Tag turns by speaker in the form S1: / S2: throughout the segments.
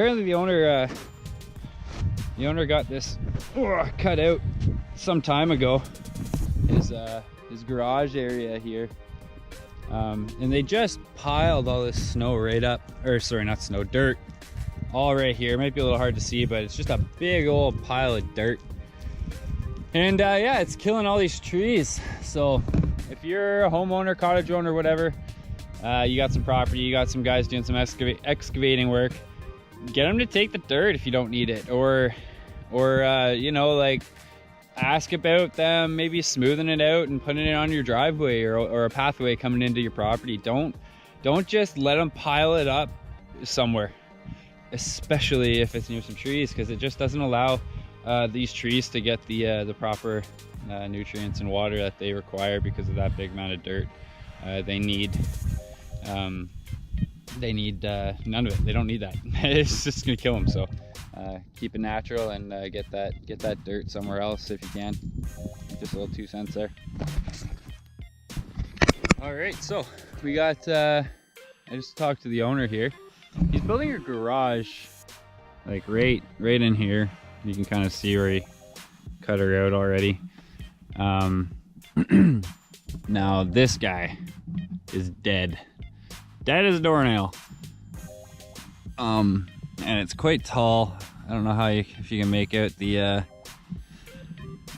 S1: apparently the owner got this cut out some time ago. His garage area here, and they just piled all this snow right up, or sorry, not snow, dirt, all right here. It might be a little hard to see, but it's just a big old pile of dirt. And yeah, it's killing all these trees. So if you're a homeowner, cottage owner, whatever, you got some property, you got some guys doing some excavating work, get them to take the dirt if you don't need it, or you know, like, ask about them maybe smoothing it out and putting it on your driveway or a pathway coming into your property. Don't just let them pile it up somewhere, especially if it's near some trees, because it just doesn't allow these trees to get the proper nutrients and water that they require because of that big amount of dirt. They need none of it. They don't need that. It's just gonna kill them. So keep it natural and get that dirt somewhere else if you can. Just a little 2 cents there. All right, so we got I just talked to the owner here. He's building a garage like right in here. You can kind of see where he cut her out already. Now this guy is dead as a doornail. And it's quite tall. I don't know if you can make out the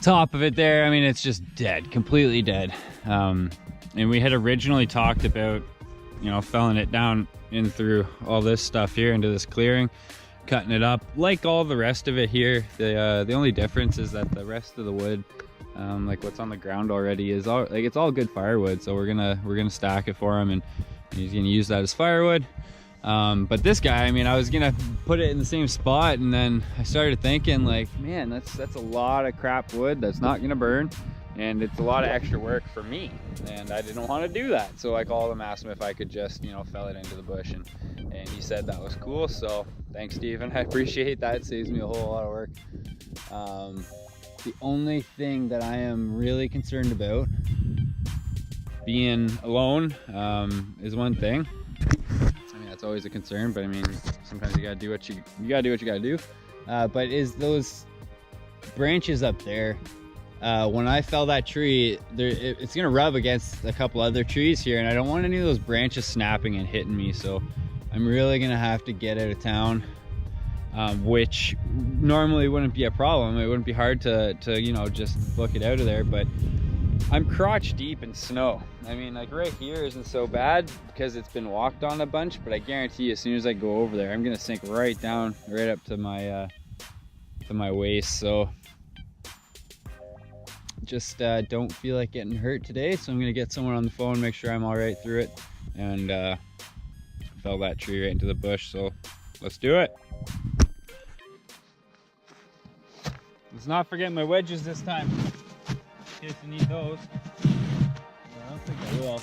S1: top of it there. I mean, it's just dead, completely dead. And we had originally talked about, you know, felling it down in through all this stuff here into this clearing, cutting it up like all the rest of it here. The only difference is that the rest of the wood, like what's on the ground already, is all like, it's all good firewood. So we're gonna stack it for him, and he's gonna use that as firewood. But this guy, I mean, I was gonna put it in the same spot, and then I started thinking, like, man, that's a lot of crap wood that's not gonna burn, and it's a lot of extra work for me, and I didn't want to do that. So I called him, asked him if I could just, you know, fell it into the bush, and he said that was cool. So thanks, Steven. I appreciate that. It saves me a whole lot of work. The only thing that I am really concerned about, being alone, is one thing. I mean, that's always a concern, but I mean, sometimes you gotta do what you gotta do. But is those branches up there, when I fell that tree, it's gonna rub against a couple other trees here, and I don't want any of those branches snapping and hitting me. So I'm really gonna have to get out of town, which normally wouldn't be a problem. It wouldn't be hard to you know, just book it out of there, but I'm crotch deep in snow. I mean, like right here isn't so bad because it's been walked on a bunch, but I guarantee you, as soon as I go over there, I'm gonna sink right down, right up to my waist. So just don't feel like getting hurt today. So I'm gonna get someone on the phone, make sure I'm all right through it, and fell that tree right into the bush. So let's do it. Let's not forget my wedges this time, in case you need those. I don't think I will.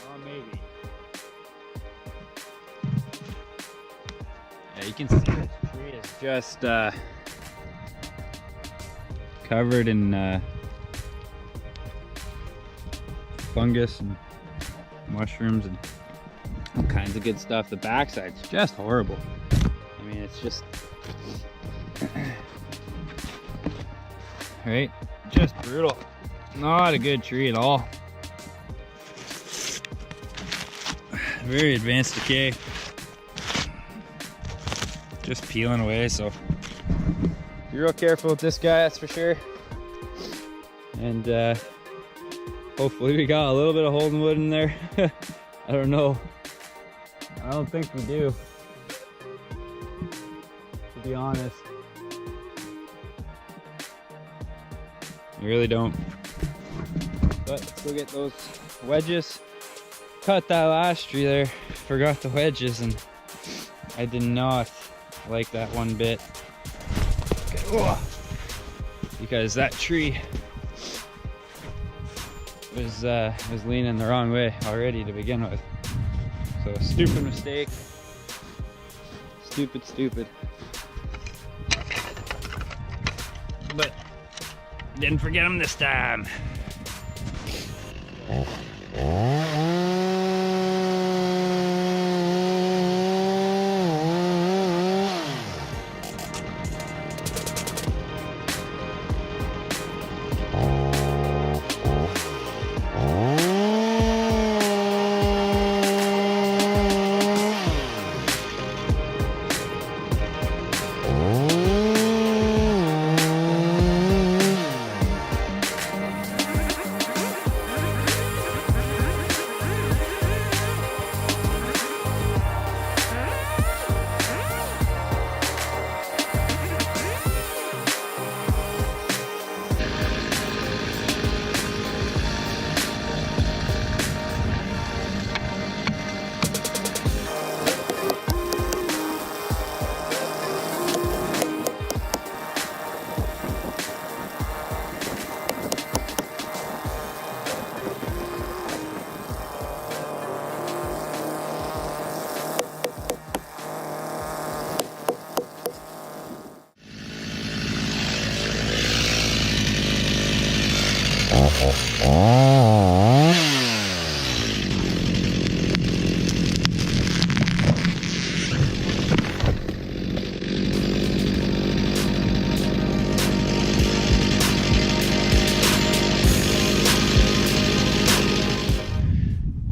S1: Or maybe. Yeah, you can see this tree is just covered in fungus and mushrooms and all kinds of good stuff. The backside's just horrible. I mean, it's just right, just brutal. Not a good tree at all. Very advanced decay. Just peeling away, so be real careful with this guy, that's for sure. And hopefully we got a little bit of holding wood in there. I don't know. I don't think we do, to be honest. I really don't. But let's go get those wedges. Cut that last tree there, forgot the wedges, and I did not like that one bit. Okay. Because that tree was leaning the wrong way already to begin with. So stupid mistake. Stupid. But didn't forget him this time.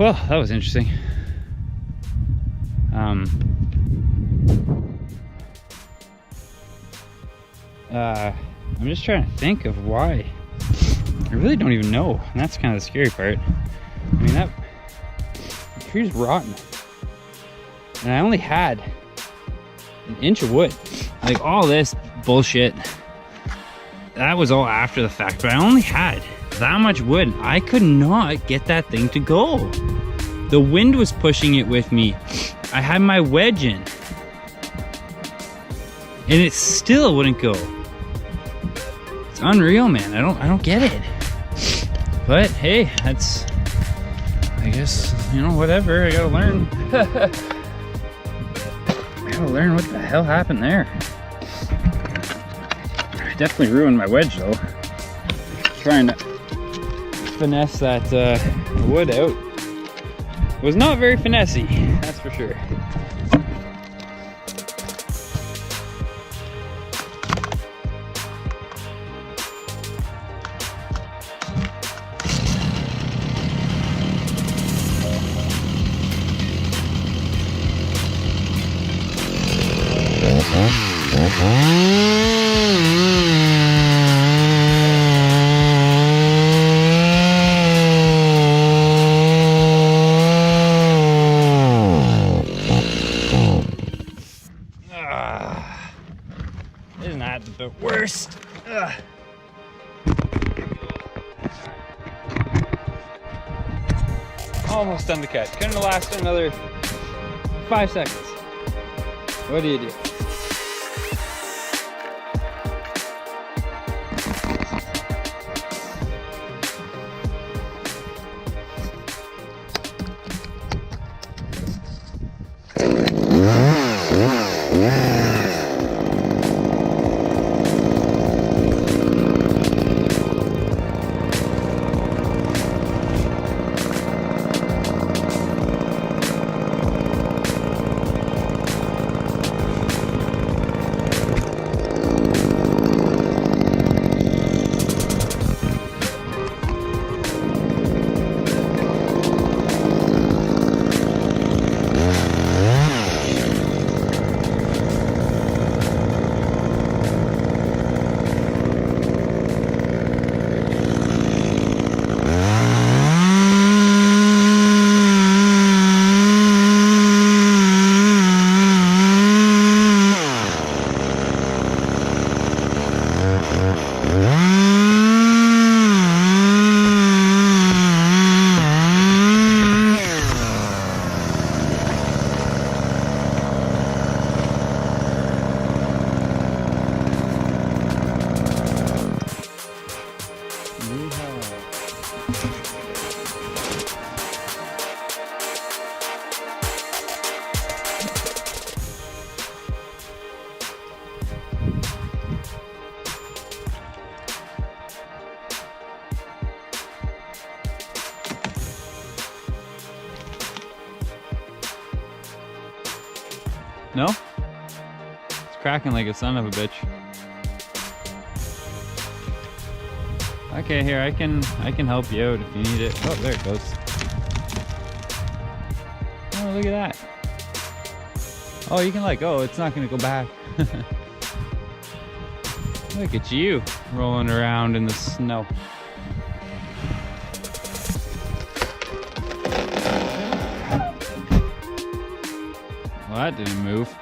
S1: Well, that was interesting. I'm just trying to think of why. I really don't even know, and that's kind of the scary part. I mean, the tree's rotten, and I only had an inch of wood. Like, all this bullshit, that was all after the fact, but I only had that much wood. I could not get that thing to go. The wind was pushing it with me. I had my wedge in, and it still wouldn't go. It's unreal, man. I don't get it. But hey, that's, I guess, you know, whatever. I gotta learn. I gotta learn what the hell happened there. I definitely ruined my wedge though. Trying to finesse that wood out was not very finessey, that's for sure. Isn't that the worst? Ugh. Almost done the cut. Couldn't have lasted another 5 seconds. What do you do? No? It's cracking like a son of a bitch. Okay, here, I can help you out if you need it. Oh, there it goes. Oh, look at that. Oh, you can let go. It's not gonna go back. Look at you rolling around in the snow. Well, that didn't move.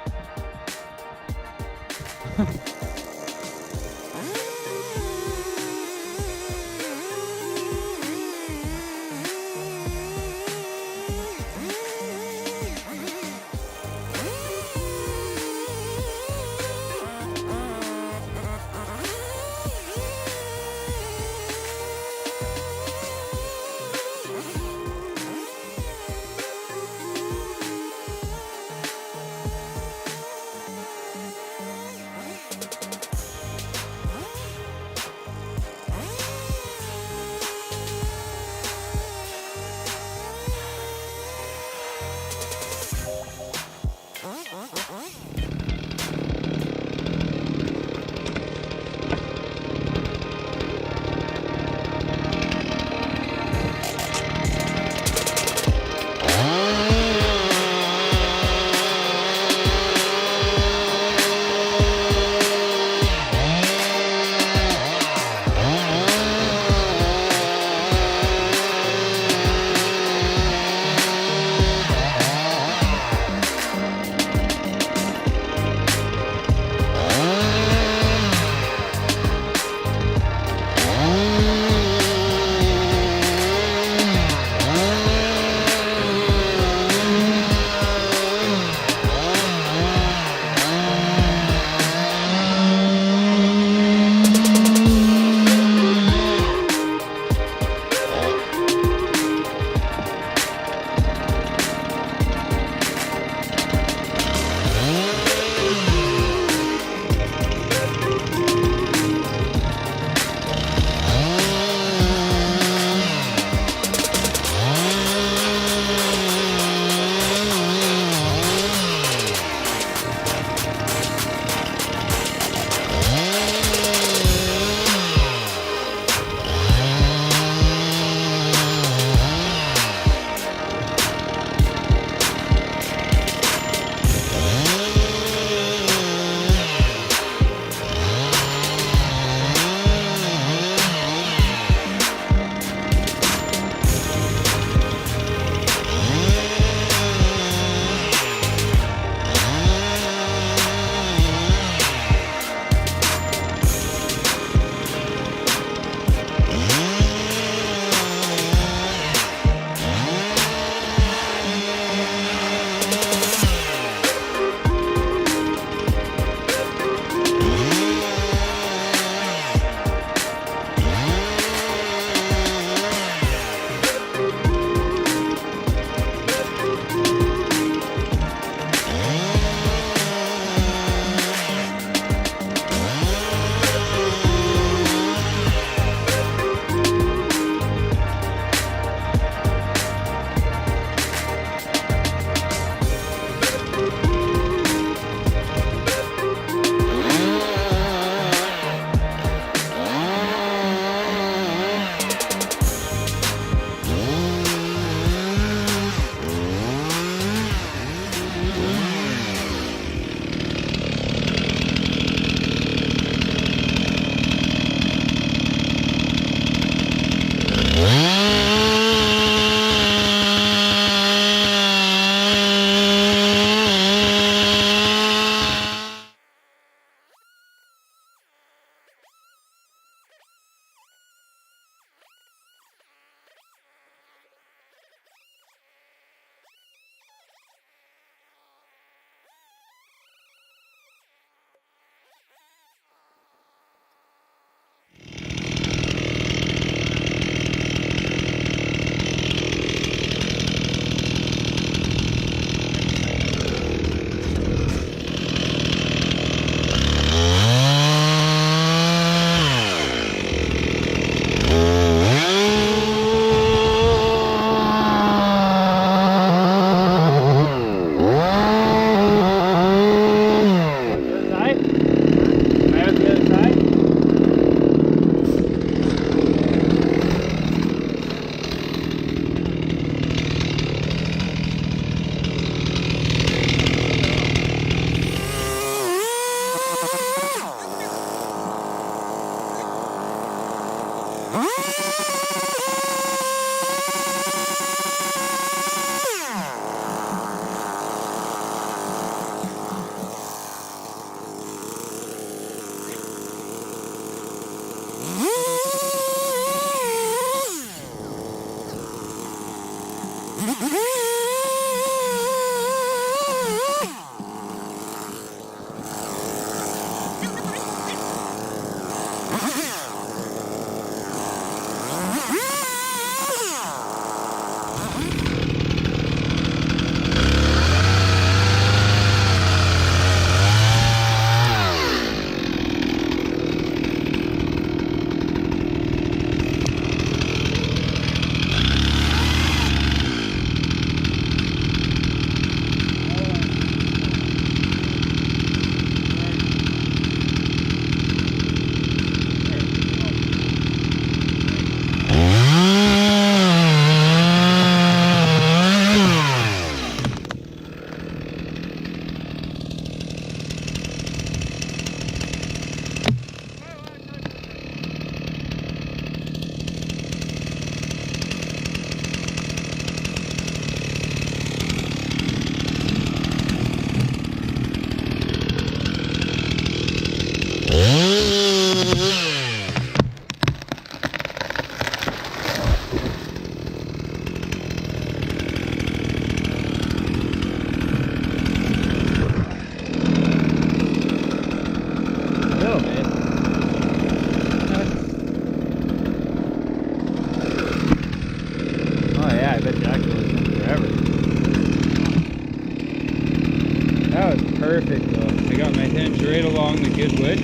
S1: That was perfect though. I got my hinge right along the good wood.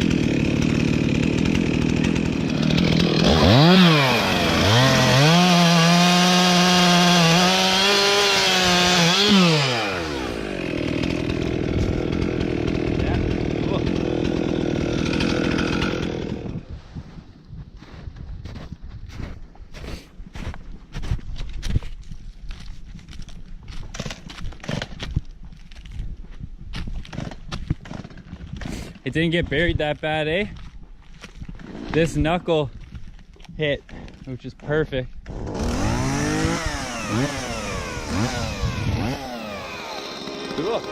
S1: Yeah, cool. It didn't get buried that bad, eh? This knuckle hit, which is perfect. Cool.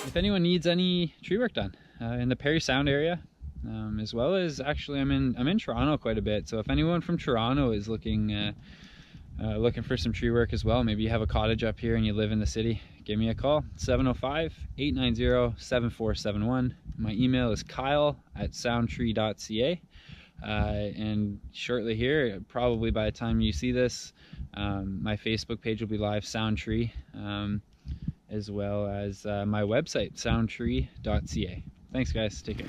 S1: If anyone needs any tree work done in the Perry Sound area, as well as actually I'm in Toronto quite a bit, so if anyone from Toronto is looking for some tree work as well, maybe you have a cottage up here and you live in the city, give me a call. 705-890-7471. My email is kyle@soundtree.ca, and shortly here, probably by the time you see this, my Facebook page will be live, Soundtree, as well as my website, soundtree.ca. Thanks guys, take care.